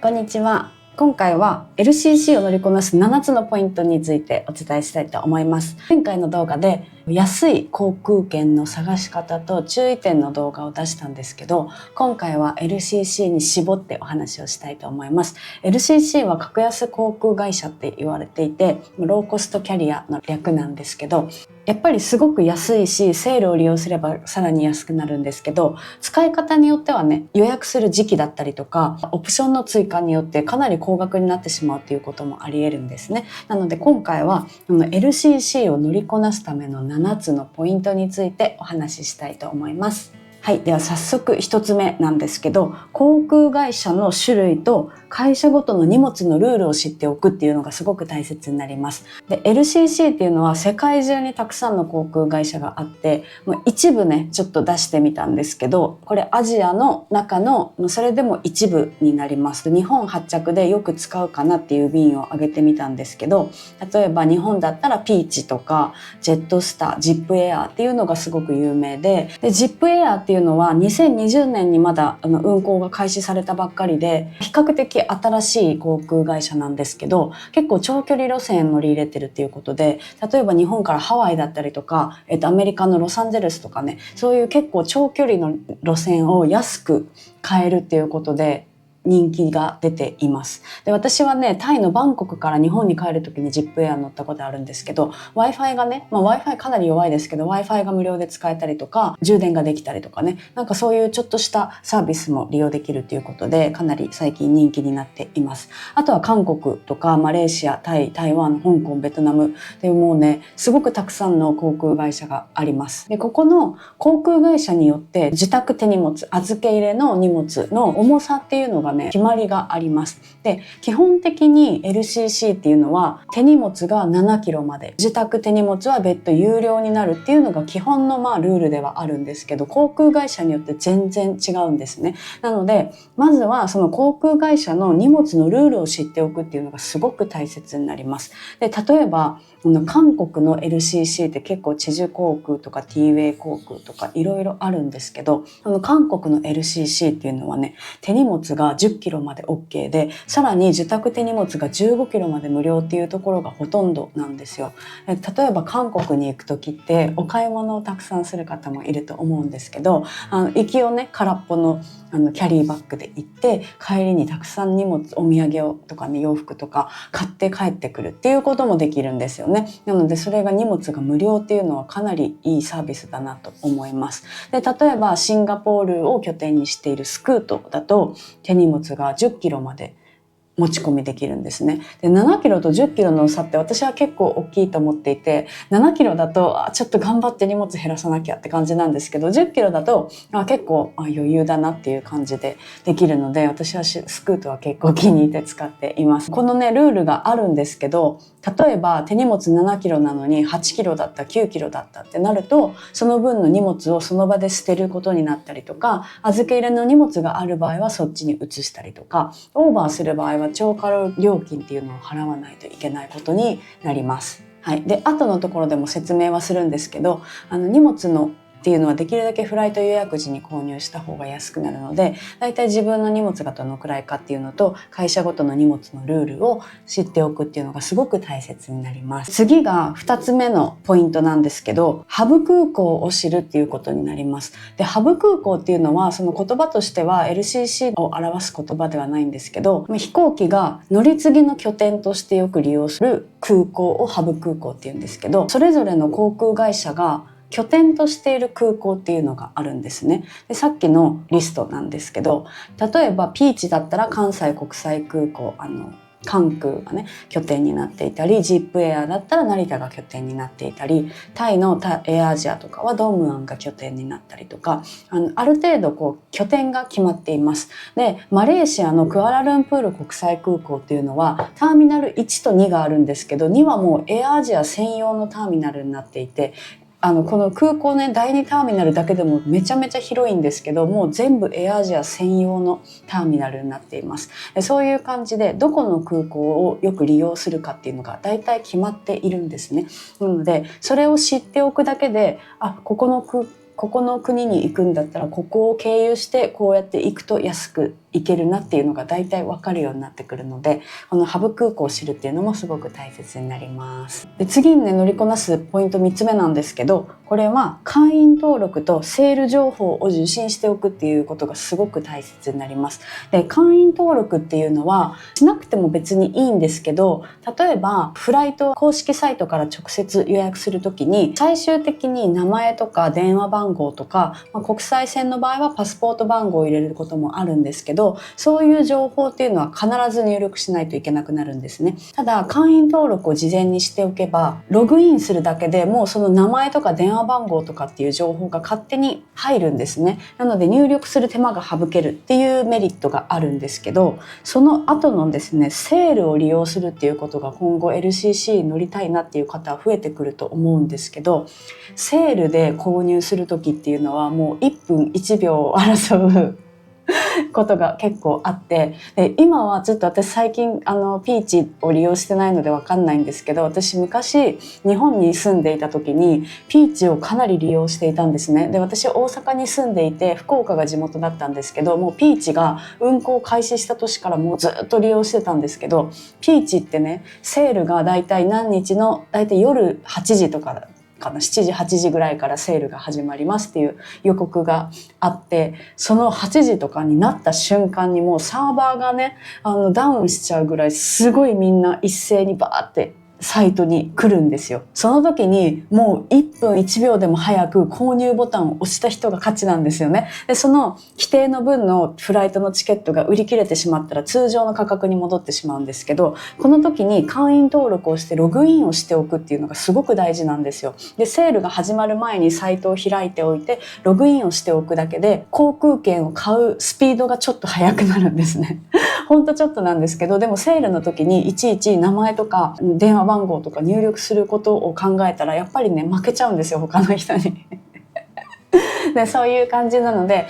こんにちは。今回は LCC を乗りこなす7つのポイントについてお伝えしたいと思います。前回の動画で安い航空券の探し方と注意点の動画を出したんですけど、今回は LCC に絞ってお話をしたいと思います。LCC は格安航空会社って言われていて、ローコストキャリアの略なんですけど、やっぱりすごく安いし、セールを利用すればさらに安くなるんですけど、使い方によってはね、予約する時期だったりとか、オプションの追加によってかなり高額になってしまうということもあり得るんですね。なので今回はLCC を乗りこなすための7つのポイントについてお話ししたいと思います。はい、では早速1つ目なんですけど、航空会社の種類と会社ごとの荷物のルールを知っておくっていうのがすごく大切になります。で、LCC っていうのは世界中にたくさんの航空会社があって、一部ねちょっと出してみたんですけど、これアジアの中のそれでも一部になります。日本発着でよく使うかなっていう便を挙げてみたんですけど、例えば日本だったらピーチとかジェットスター、ジップエアーっていうのがすごく有名で、ジップエアーっていうのは2020年にまだ運航が開始されたばっかりで、比較的新しい航空会社なんですけど、結構長距離路線乗り入れてるっていうことで、例えば日本からハワイだったりとか、アメリカのロサンゼルスとかね、そういう結構長距離の路線を安く買えるっていうことで人気が出ています。で、私はね、タイのバンコクから日本に帰る時にジップエア乗ったことあるんですけど、Wi-Fi がね、Wi-Fi かなり弱いですけど、Wi-Fi が無料で使えたりとか、充電ができたりとかね、なんかそういうちょっとしたサービスも利用できるということで、かなり最近人気になっています。あとは韓国とかマレーシア、タイ、台湾、香港、ベトナムでもうね、すごくたくさんの航空会社があります。で、ここの航空会社によって自宅手荷物、預け入れの荷物の重さっていうのが決まりがあります。で、基本的に LCC っていうのは手荷物が7キロまで、自宅手荷物は別途有料になるっていうのが基本のルールではあるんですけど、航空会社によって全然違うんですね。なので、まずはその航空会社の荷物のルールを知っておくっていうのがすごく大切になります。で、例えば韓国の LCC って結構チェジュ航空とか T-Way 航空とかいろいろあるんですけど、韓国の LCC っていうのはね、手荷物が10キロまで OK で、さらに自宅手荷物が15キロまで無料っていうところがほとんどなんですよ。例えば韓国に行く時ってお買い物をたくさんする方もいると思うんですけど、行きをね空っぽのキャリーバッグで行って帰りにたくさん荷物、お土産をとかね、洋服とか買って帰ってくるっていうこともできるんですよね。なのでそれが荷物が無料っていうのはかなりいいサービスだなと思います。で、例えばシンガポールを拠点にしているスクートだと手荷物が10キロまで持ち込みできるんですね。で、7キロと10キロの差って私は結構大きいと思っていて、7キロだとちょっと頑張って荷物減らさなきゃって感じなんですけど、10キロだと結構余裕だなっていう感じでできるので、私はスクートは結構気に入って使っています。このねルールがあるんですけど、例えば手荷物7キロなのに8キロだった9キロだったってなると、その分の荷物をその場で捨てることになったりとか、預け入れの荷物がある場合はそっちに移したりとか、オーバーする場合は超過料金っていうのを払わないといけないことになります。はい、で後のところでも説明はするんですけど、荷物のっていうのはできるだけフライト予約時に購入した方が安くなるので、だいたい自分の荷物がどのくらいかっていうのと会社ごとの荷物のルールを知っておくっていうのがすごく大切になります。次が2つ目のポイントなんですけど、ハブ空港を知るっていうことになります。で、ハブ空港っていうのはその言葉としては LCC を表す言葉ではないんですけど、飛行機が乗り継ぎの拠点としてよく利用する空港をハブ空港っていうんですけど、それぞれの航空会社が拠点としている空港っていうのがあるんですね。で、さっきのリストなんですけど、例えばピーチだったら関西国際空港、関空がね拠点になっていたり、ジップエアだったら成田が拠点になっていたり、タイのエアアジアとかはドームアンが拠点になったりとか、ある程度拠点が決まっています。で、マレーシアのクアラルンプール国際空港っていうのはターミナル1と2があるんですけど、2はもうエアアジア専用のターミナルになっていて、この空港ね、第2ターミナルだけでもめちゃめちゃ広いんですけど、もう全部エアアジア専用のターミナルになっています。そういう感じでどこの空港をよく利用するかっていうのが大体決まっているんですね。なのでそれを知っておくだけで、ここの国に行くんだったらここを経由してこうやって行くと安く行けるなっていうのが大体分かるようになってくるので、このハブ空港を知るっていうのもすごく大切になります。で、次にね、乗りこなすポイント3つ目なんですけど、これは会員登録とセール情報を受信しておくっていうことがすごく大切になります。で、会員登録っていうのはしなくても別にいいんですけど、例えばフライト公式サイトから直接予約するときに最終的に名前とか電話番号とか、国際線の場合はパスポート番号を入れることもあるんですけど、そういう情報っていうのは必ず入力しないといけなくなるんですね。ただ会員登録を事前にしておけば、ログインするだけでもうその名前とか電話番号とかっていう情報が勝手に入るんですね。なので入力する手間が省けるっていうメリットがあるんですけど、その後のですね、セールを利用するっていうことが今後 LCC 乗りたいなっていう方は増えてくると思うんですけど、セールで購入する時っていうのはもう1分1秒を争うことが結構あって、で今はちょっと私最近ピーチを利用してないので分かんないんですけど、私昔日本に住んでいた時にピーチをかなり利用していたんですね。で、私大阪に住んでいて福岡が地元だったんですけど、もうピーチが運行開始した年からもうずっと利用してたんですけど、ピーチってね、セールがだいたい何日のだいたい夜8時とかかな、7時8時ぐらいからセールが始まりますっていう予告があって、その8時とかになった瞬間にもうサーバーがねダウンしちゃうぐらいすごいみんな一斉にバーってサイトに来るんですよ。その時にもう1分1秒でも早く購入ボタンを押した人が勝ちなんですよね。で、その規定の分のフライトのチケットが売り切れてしまったら通常の価格に戻ってしまうんですけど、この時に会員登録をしてログインをしておくっていうのがすごく大事なんですよ。で、セールが始まる前にサイトを開いておいてログインをしておくだけで航空券を買うスピードがちょっと速くなるんですね。ほんとちょっとなんですけど、でもセールの時にいちいち名前とか電話番号とか入力することを考えたらやっぱりね負けちゃうんですよ、他の人に。で、そういう感じなので、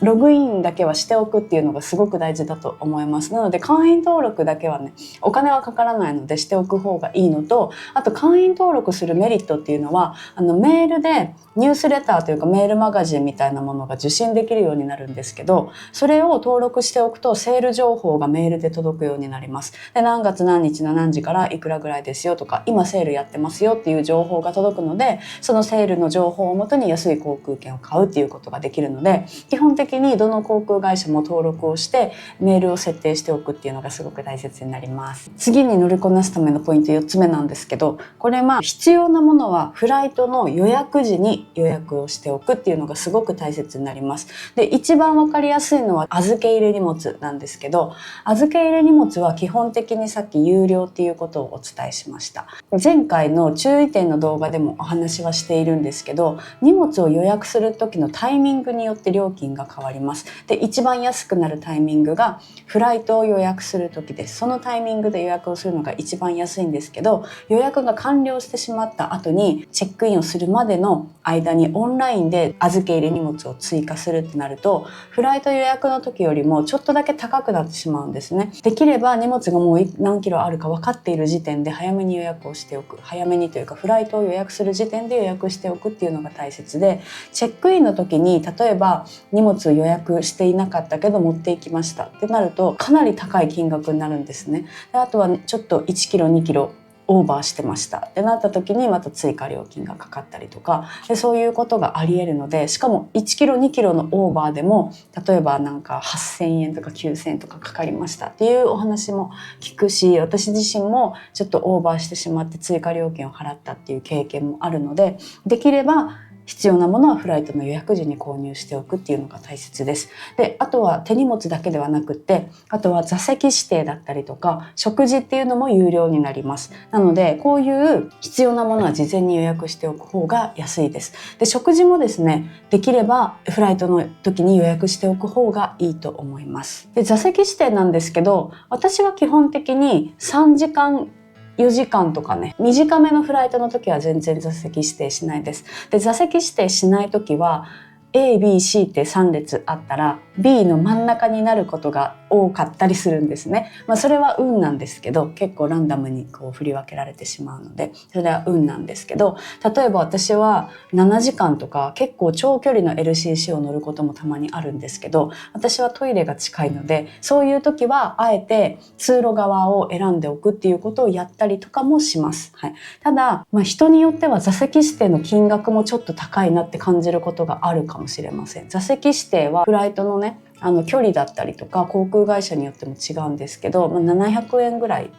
ログインだけはしておくっていうのがすごく大事だと思います。なので会員登録だけはね、お金はかからないのでしておく方がいいのと、あと会員登録するメリットっていうのはメールでニュースレターというかメールマガジンみたいなものが受信できるようになるんですけど、それを登録しておくとセール情報がメールで届くようになります。で、何月何日の何時からいくらぐらいですよとか、今セールやってますよっていう情報が届くので、そのセールの情報をもとに安い航空券を買うっていうことができるので、基本的にどの航空会社も登録をしてメールを設定しておくっていうのがすごく大切になります。次に乗りこなすためのポイント4つ目なんですけど、これ必要なものはフライトの予約時に予約をしておくっていうのがすごく大切になります。で、一番わかりやすいのは預け入れ荷物なんですけど、預け入れ荷物は基本的にさっき有料っていうことをお伝えしました。前回の注意点の動画でもお話はしているんですけど、荷物を予約する時のタイミングによって料金が変わります。で、一番安くなるタイミングがフライトを予約する時です。そのタイミングで予約をするのが一番安いんですけど、予約が完了してしまった後にチェックインをするまでの間にオンラインで預け入れ荷物を追加するってなると、フライト予約の時よりもちょっとだけ高くなってしまうんですね。できれば荷物がもう何キロあるか分かっている時点で早めに予約をしておく。早めにというかフライトを予約する時点で予約しておくっていうのが大切で、チェックインの時に例えば荷物を予約していなかったけど持っていきましたってなるとかなり高い金額になるんですね。で、あとはちょっと1キロ2キロオーバーしてましたってなった時にまた追加料金がかかったりとかで、そういうことがあり得るので、しかも1キロ2キロのオーバーでも例えばなんか8,000円とか9,000円とかかかりましたっていうお話も聞くし、私自身もちょっとオーバーしてしまって追加料金を払ったっていう経験もあるので、できれば必要なものはフライトの予約時に購入しておくっていうのが大切です。で、あとは手荷物だけではなくって、あとは座席指定だったりとか食事っていうのも有料になります。なのでこういう必要なものは事前に予約しておく方が安いです。で、食事もですね、できればフライトの時に予約しておく方がいいと思います。で、座席指定なんですけど、私は基本的に3時間4時間とかね、短めのフライトの時は全然座席指定しないです。で、座席指定しない時は A、B、C って3列あったら B の真ん中になることが多かったりするんですね。それは運なんですけど、結構ランダムにこう振り分けられてしまうので、それは運なんですけど、例えば私は7時間とか結構長距離の LCC を乗ることもたまにあるんですけど、私はトイレが近いので、そういう時はあえて通路側を選んでおくっていうことをやったりとかもします。はい、ただ、人によっては座席指定の金額もちょっと高いなって感じることがあるかもしれません。座席指定はフライトのね、距離だったりとか航空会社によっても違うんですけど、700円ぐらい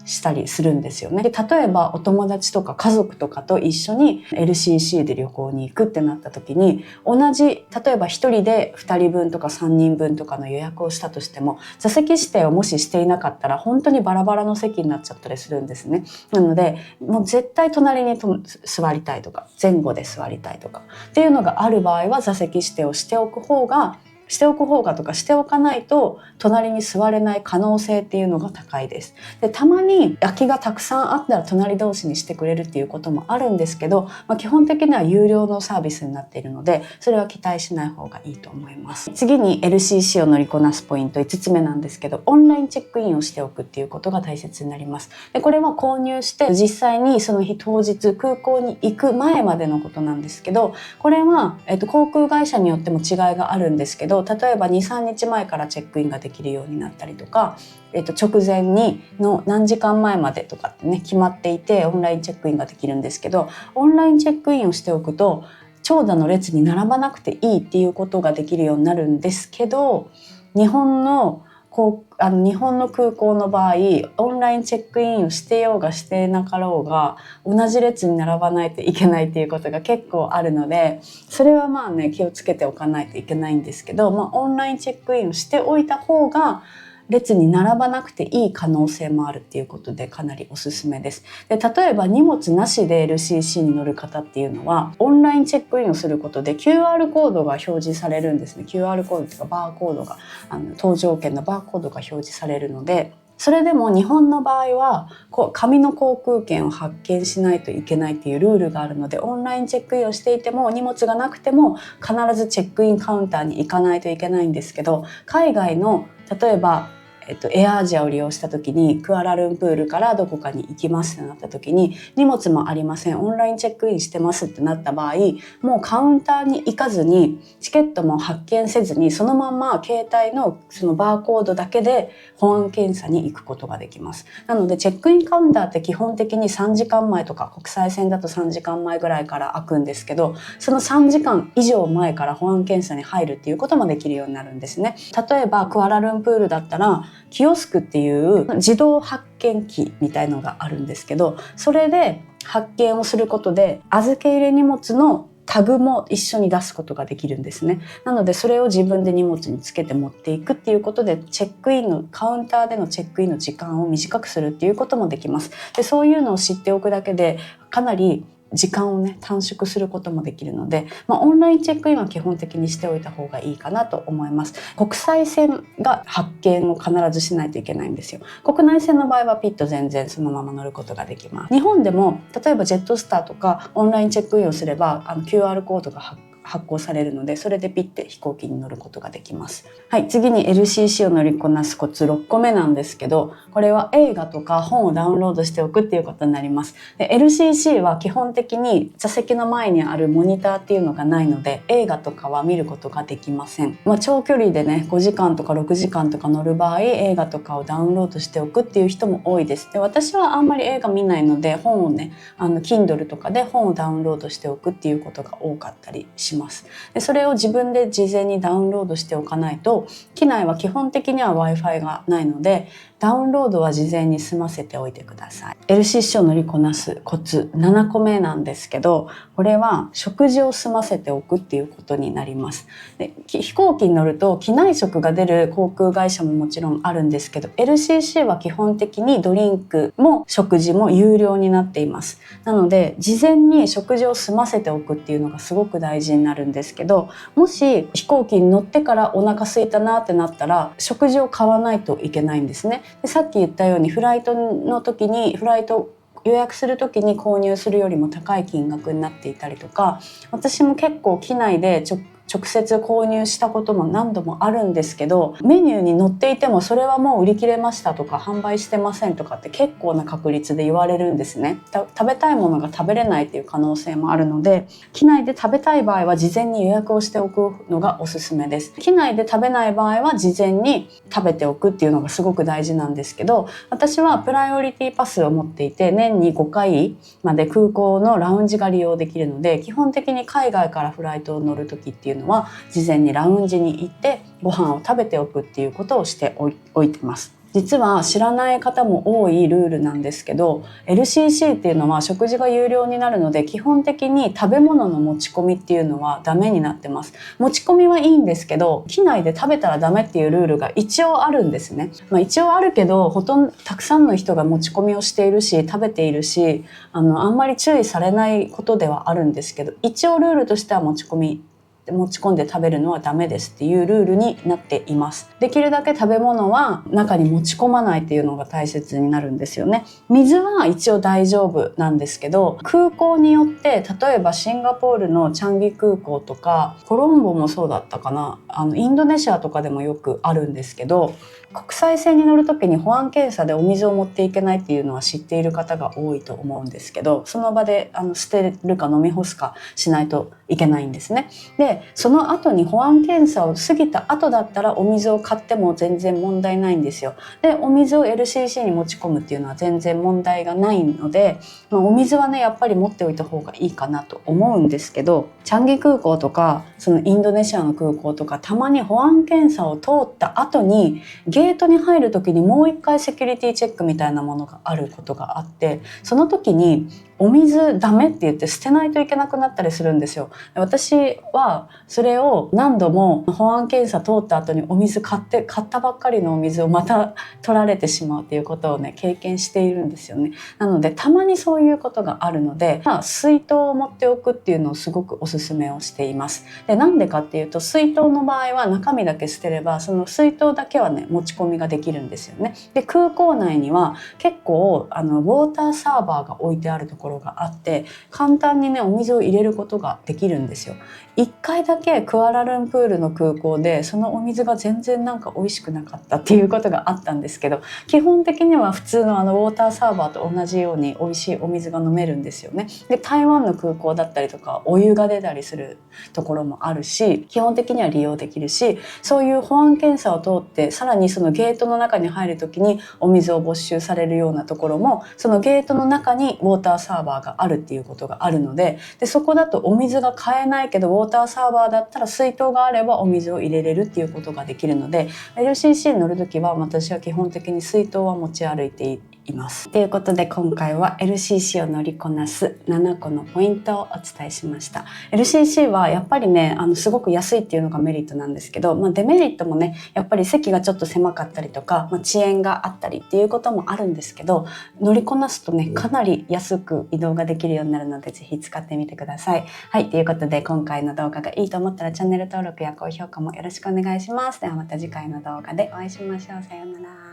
したりするんですよね。で、例えばお友達とか家族とかと一緒に LCC で旅行に行くってなった時に、同じ例えば1人で2人分とか3人分とかの予約をしたとしても、座席指定をもししていなかったら本当にバラバラの席になっちゃったりするんですね。なのでもう絶対隣に座りたいとか前後で座りたいとかっていうのがある場合は、座席指定をしておく方がとかしておかないと隣に座れない可能性っていうのが高いです。で、たまに空きがたくさんあったら隣同士にしてくれるっていうこともあるんですけど、基本的には有料のサービスになっているので、それは期待しない方がいいと思います。次に LCC を乗りこなすポイント5つ目なんですけど、オンラインチェックインをしておくっていうことが大切になります。で、これは購入して実際にその日当日空港に行く前までのことなんですけど、これは、航空会社によっても違いがあるんですけど、例えば 2,3 日前からチェックインができるようになったりとか、直前にの何時間前までとかってね決まっていて、オンラインチェックインができるんですけど、オンラインチェックインをしておくと長蛇の列に並ばなくていいっていうことができるようになるんですけど、日本の空港の場合、オンラインチェックインをしてようがしてなかろうが同じ列に並ばないといけないっていうことが結構あるので、それは気をつけておかないといけないんですけど、オンラインチェックインをしておいた方が列に並ばなくていい可能性もあるっていうことで、かなりおすすめです。で、例えば荷物なしで LCC に乗る方っていうのは、オンラインチェックインをすることで QR コードが表示されるんですね。QR コードというかバーコードが、搭乗券のバーコードが表示されるので、それでも日本の場合は紙の航空券を発券しないといけないっていうルールがあるので、オンラインチェックインをしていても荷物がなくても必ずチェックインカウンターに行かないといけないんですけど、海外の例えばエアアジアを利用した時にクアラルンプールからどこかに行きますってなった時に、荷物もありません、オンラインチェックインしてますってなった場合、もうカウンターに行かずにチケットも発券せずに、そのまま携帯のそのバーコードだけで保安検査に行くことができます。なのでチェックインカウンターって基本的に3時間前とか、国際線だと3時間前ぐらいから開くんですけど、その3時間以上前から保安検査に入るっていうこともできるようになるんですね。例えばクアラルンプールだったらキオスクっていう自動発券機みたいのがあるんですけど、それで発券をすることで預け入れ荷物のタグも一緒に出すことができるんですね。なのでそれを自分で荷物につけて持っていくっていうことで、チェックインのカウンターでのチェックインの時間を短くするっていうこともできます。で、そういうのを知っておくだけでかなり時間をね短縮することもできるので、オンラインチェックインは基本的にしておいた方がいいかなと思います。国際線が発券を必ずしないといけないんですよ。国内線の場合はピッと全然そのまま乗ることができます。日本でも例えばジェットスターとかオンラインチェックインをすればQR コードが発行されるので、それでピッて飛行機に乗ることができます。はい、次に LCC を乗りこなすコツ6個目なんですけど、これは映画とか本をダウンロードしておくっていうことになります。で、LCC は基本的に座席の前にあるモニターっていうのがないので、映画とかは見ることができません。長距離でね5時間とか6時間とか乗る場合、映画とかをダウンロードしておくっていう人も多いです。で、私はあんまり映画見ないので、本をねKindle とかで本をダウンロードしておくっていうことが多かったりします。で、それを自分で事前にダウンロードしておかないと、機内は基本的には Wi-Fi がないので、ダウンロードは事前に済ませておいてください。LCC を乗りこなすコツ7個目なんですけど、これは食事を済ませておくっていうことになります。で、飛行機に乗ると機内食が出る航空会社ももちろんあるんですけど、 LCC は基本的にドリンクも食事も有料になっています。なので事前に食事を済ませておくっていうのがすごく大事になるんですけど、もし飛行機に乗ってからお腹空いたなってなったら食事を買わないといけないんですね。で、さっき言ったようにフライト予約する時に購入するよりも高い金額になっていたりとか、私も結構機内でち直接購入したことも何度もあるんですけど、メニューに載っていてもそれはもう売り切れましたとか販売してませんとかって結構な確率で言われるんですね。食べたいものが食べれないっていう可能性もあるので、機内で食べたい場合は事前に予約をしておくのがおすすめです。機内で食べない場合は事前に食べておくっていうのがすごく大事なんですけど、私はプライオリティパスを持っていて、年に5回まで空港のラウンジが利用できるので、基本的に海外からフライトを乗る時っていうのは事前にラウンジに行ってご飯を食べておくっていうことをしておいてます。実は知らない方も多いルールなんですけど、 LCC っていうのは食事が有料になるので、基本的に食べ物の持ち込みっていうのはダメになってます。持ち込みはいいんですけど、機内で食べたらダメっていうルールが一応あるんですね。一応あるけど、ほとんどたくさんの人が持ち込みをしているし食べているし、あんまり注意されないことではあるんですけど、一応ルールとしては持ち込んで食べるのはダメですっていうルールになっています。できるだけ食べ物は中に持ち込まないっていうのが大切になるんですよね。水は一応大丈夫なんですけど、空港によって、例えばシンガポールのチャンギ空港とかコロンボもそうだったかな、インドネシアとかでもよくあるんですけど、国際線に乗るときに保安検査でお水を持っていけないっていうのは知っている方が多いと思うんですけど、その場で捨てるか飲み干すかしないといけないんですね。でその後に保安検査を過ぎた後だったらお水を買っても全然問題ないんですよ。でお水を LCC に持ち込むっていうのは全然問題がないので、お水はねやっぱり持っておいた方がいいかなと思うんですけど、チャンギ空港とかそのインドネシアの空港とか、たまに保安検査を通った後にゲートに入る時にもう一回セキュリティチェックみたいなものがあることがあって、その時にお水ダメって言って捨てないといけなくなったりするんですよ。私はそれを何度も保安検査通った後にお水買ったばっかりのお水をまた取られてしまうっていうことをね経験しているんですよね。なのでたまにそういうことがあるので、水筒を持っておくっていうのをすごくおすすめをしています。でなんでかっていうと、水筒の場合は中身だけ捨てればその水筒だけはね持ち込みができるんですよね。で空港内には結構ウォーターサーバーが置いてあるところがあって、簡単にねお水を入れることができるんですよ。1回だけクアラルンプールの空港でそのお水が全然なんか美味しくなかったっていうことがあったんですけど、基本的には普通のウォーターサーバーと同じように美味しいお水が飲めるんですよね。で台湾の空港だったりとかお湯が出たりするところもあるし、基本的には利用できるし、そういう保安検査を通ってさらにそのゲートの中に入る時にお水を没収されるようなところも、そのゲートの中にウォーターサーバーがあるっていうことがあるので、そこだとお水が買えないけどウォーターサーバーだったら水筒があればお水を入れれるっていうことができるので、 LCC に乗る時は私は基本的に水筒は持ち歩いています。ということで今回は LCC を乗りこなす7個のポイントをお伝えしました。 LCC はやっぱりねすごく安いっていうのがメリットなんですけど、デメリットもねやっぱり席がちょっと狭かったりとか、遅延があったりっていうこともあるんですけど、乗りこなすとねかなり安く移動ができるようになるのでぜひ使ってみてください。はい、ということで今回の動画がいいと思ったらチャンネル登録や高評価もよろしくお願いします。ではまた次回の動画でお会いしましょう。さようなら。